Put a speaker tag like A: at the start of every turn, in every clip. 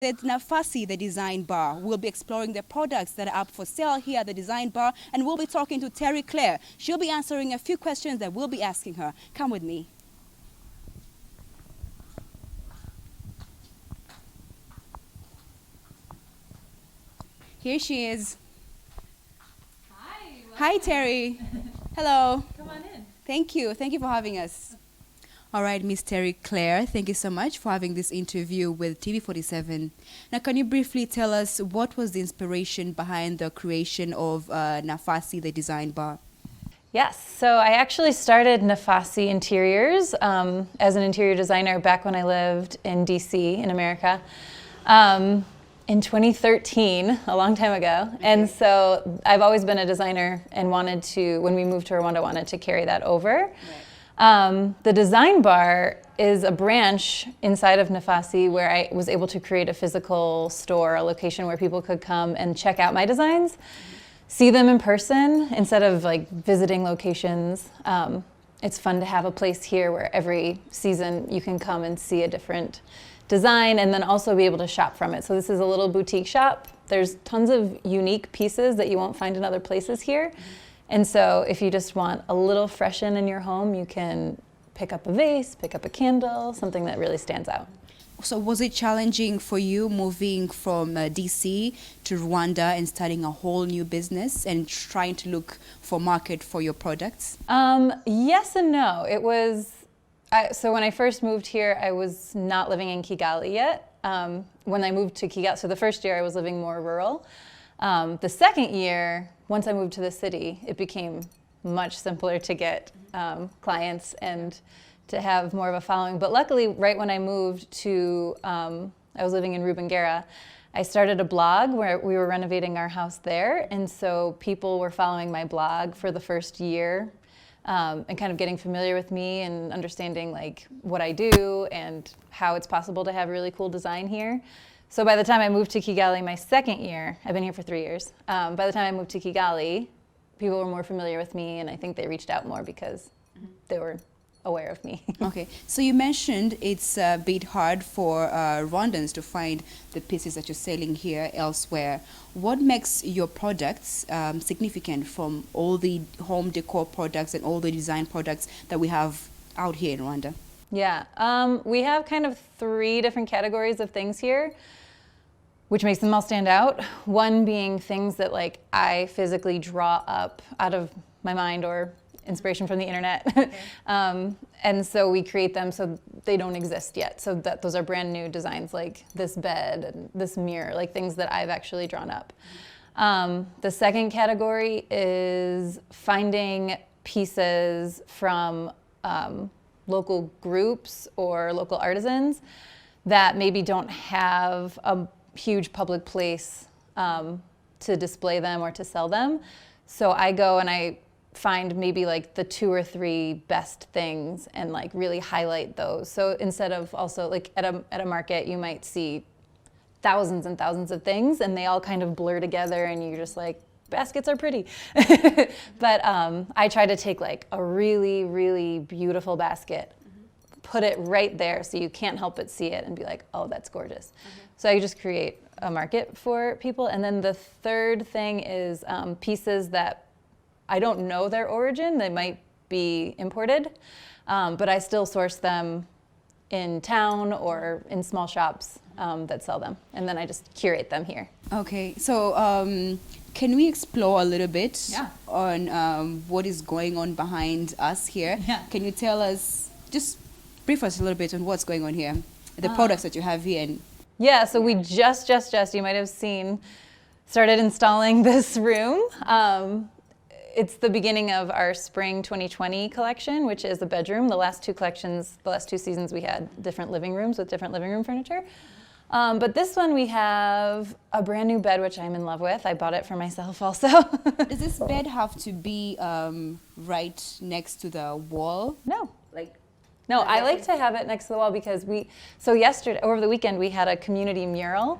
A: At Nafasi, the design bar. We'll be exploring the products that are up for sale here at the design bar, and we'll be talking to Terry Claire. She'll be answering a few questions that we'll be asking her. Come with me. Here she is.
B: Hi.
A: Hi, Terry. Hello.
B: Come on in.
A: Thank you. Thank you for having us. All right, Miss Terry Claire, thank you so much for having this interview with TV47. Now, can you briefly tell us what was the inspiration behind the creation of Nafasi, the design bar?
B: Yes, so I actually started Nafasi Interiors as an interior designer back when I lived in DC in America in 2013, a long time ago. Okay. And so I've always been a designer and wanted to, when we moved to Rwanda, wanted to carry that over. Right. The design bar is a branch inside of Nafasi where I was able to create a physical store, a location where people could come and check out my designs, see them in person instead of like visiting locations. It's fun to have a place here where every season you can come and see a different design and then also be able to shop from it. So this is a little boutique shop. There's tons of unique pieces that you won't find in other places here. And so if you just want a little freshen in your home, you can pick up a vase, pick up a candle, something that really stands out.
A: So was it challenging for you moving from DC to Rwanda and starting a whole new business and trying to look for market for your products?
B: Yes and no. It was, so when I first moved here, I was not living in Kigali yet. When I moved to Kigali, so the first year I was living more rural. The second year, once I moved to the city, it became much simpler to get clients and to have more of a following. But luckily, right when I moved to, I was living in Rwanda, I started a blog where we were renovating our house there. And so people were following my blog for the first year and kind of getting familiar with me and understanding like what I do and how it's possible to have really cool design here. So by the time I moved to Kigali my second year, I've been here for 3 years, by the time I moved to Kigali, people were more familiar with me and I think they reached out more because they were aware of me.
A: Okay, so you mentioned it's a bit hard for Rwandans to find the pieces that you're selling here elsewhere. What makes your products significant from all the home decor products and all the design products that we have out here in Rwanda?
B: Yeah, we have kind of 3 different categories of things here, which makes them all stand out. One being things that like I physically draw up out of my mind or inspiration from the internet. Okay. And so we create them so they don't exist yet. So that those are brand new designs like this bed and this mirror, like things that I've actually drawn up. The second category is finding pieces from local groups or local artisans that maybe don't have a huge public place to display them or to sell them. So I go and I find maybe like the 2 or 3 best things and like really highlight those. So instead of also like at a market, you might see thousands and thousands of things and they all kind of blur together and you're just like, baskets are pretty. But I try to take like a really, really beautiful basket, put it right there so you can't help but see it and be like, oh, that's gorgeous. So I just create a market for people. And then the third thing is pieces that I don't know their origin. They might be imported, but I still source them in town or in small shops that sell them. And then I just curate them here.
A: Okay, so can we explore a little bit on what is going on behind us here? Yeah. Can you tell us, just brief us a little bit on what's going on here, the products that you have here? And
B: yeah, so we just, you might have seen, started installing this room. It's the beginning of our spring 2020 collection, which is a bedroom. The last 2 collections, the last 2 seasons, we had different living rooms with different living room furniture. But this one we have a brand new bed, which I'm in love with. I bought it for myself also.
A: Does this bed have to be right next to the wall?
B: No. No, I like to have it next to the wall because yesterday, over the weekend, we had a community mural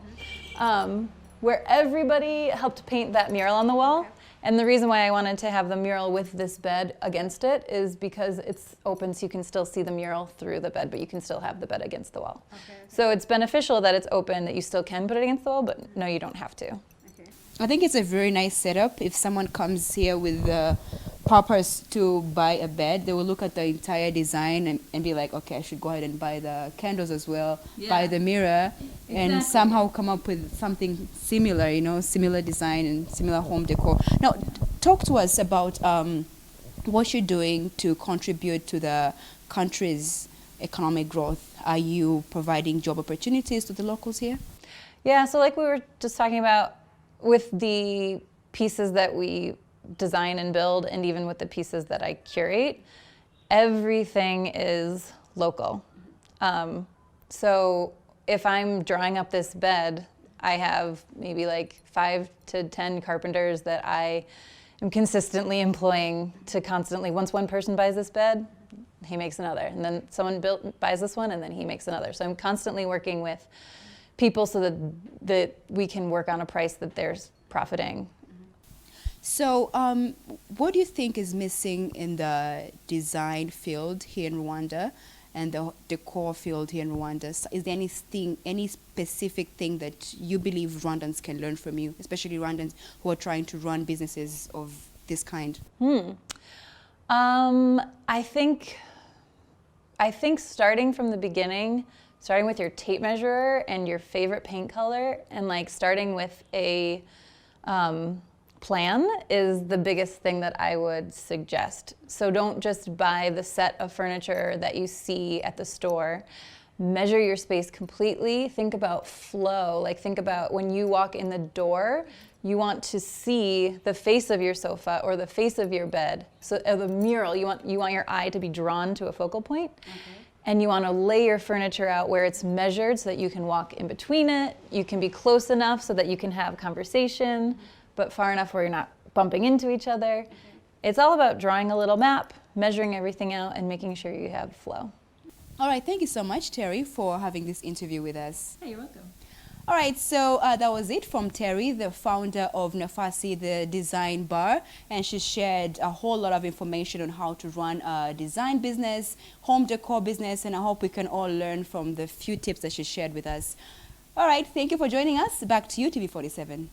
B: where everybody helped paint that mural on the wall. And the reason why I wanted to have the mural with this bed against it is because it's open, so you can still see the mural through the bed, but you can still have the bed against the wall. Okay. So it's beneficial that it's open, that you still can put it against the wall, but no, you don't have to.
A: Okay. I think it's a very nice setup. If someone comes here with the purpose to buy a bed, they will look at the entire design and be like, okay, I should go ahead and buy the candles as well, buy the mirror, and somehow come up with something similar, similar design and similar home decor. Now, talk to us about what you're doing to contribute to the country's economic growth. Are you providing job opportunities to the locals here?
B: Yeah, so like we were just talking about with the pieces that we design and build, and even with the pieces that I curate, everything is local. So if I'm drawing up this bed, I have maybe like 5 to 10 carpenters that I am consistently employing to constantly, once one person buys this bed, he makes another. And then someone buys this one, and then he makes another. So I'm constantly working with people so that we can work on a price that they're profiting.
A: So what do you think is missing in the design field here in Rwanda and the decor field here in Rwanda? Is there any specific thing that you believe Rwandans can learn from you, especially Rwandans who are trying to run businesses of this kind?
B: I think starting from the beginning, starting with your tape measure and your favorite paint color, and like starting with a plan is the biggest thing that I would suggest. So don't just buy the set of furniture that you see at the store. Measure your space completely. Think about flow. Like think about when you walk in the door, you want to see the face of your sofa or the face of your bed. So the mural, you want your eye to be drawn to a focal point. Okay. And you want to lay your furniture out where it's measured so that you can walk in between it. You can be close enough so that you can have conversation, but far enough where you're not bumping into each other. Okay. It's all about drawing a little map, measuring everything out, and making sure you have flow.
A: All right, thank you so much, Terry, for having this interview with us.
B: Hey, you're welcome.
A: All right, so that was it from Terry, the founder of Nafasi, the design bar, and she shared a whole lot of information on how to run a design business, home decor business, and I hope we can all learn from the few tips that she shared with us. All right, thank you for joining us. Back to you, TV47.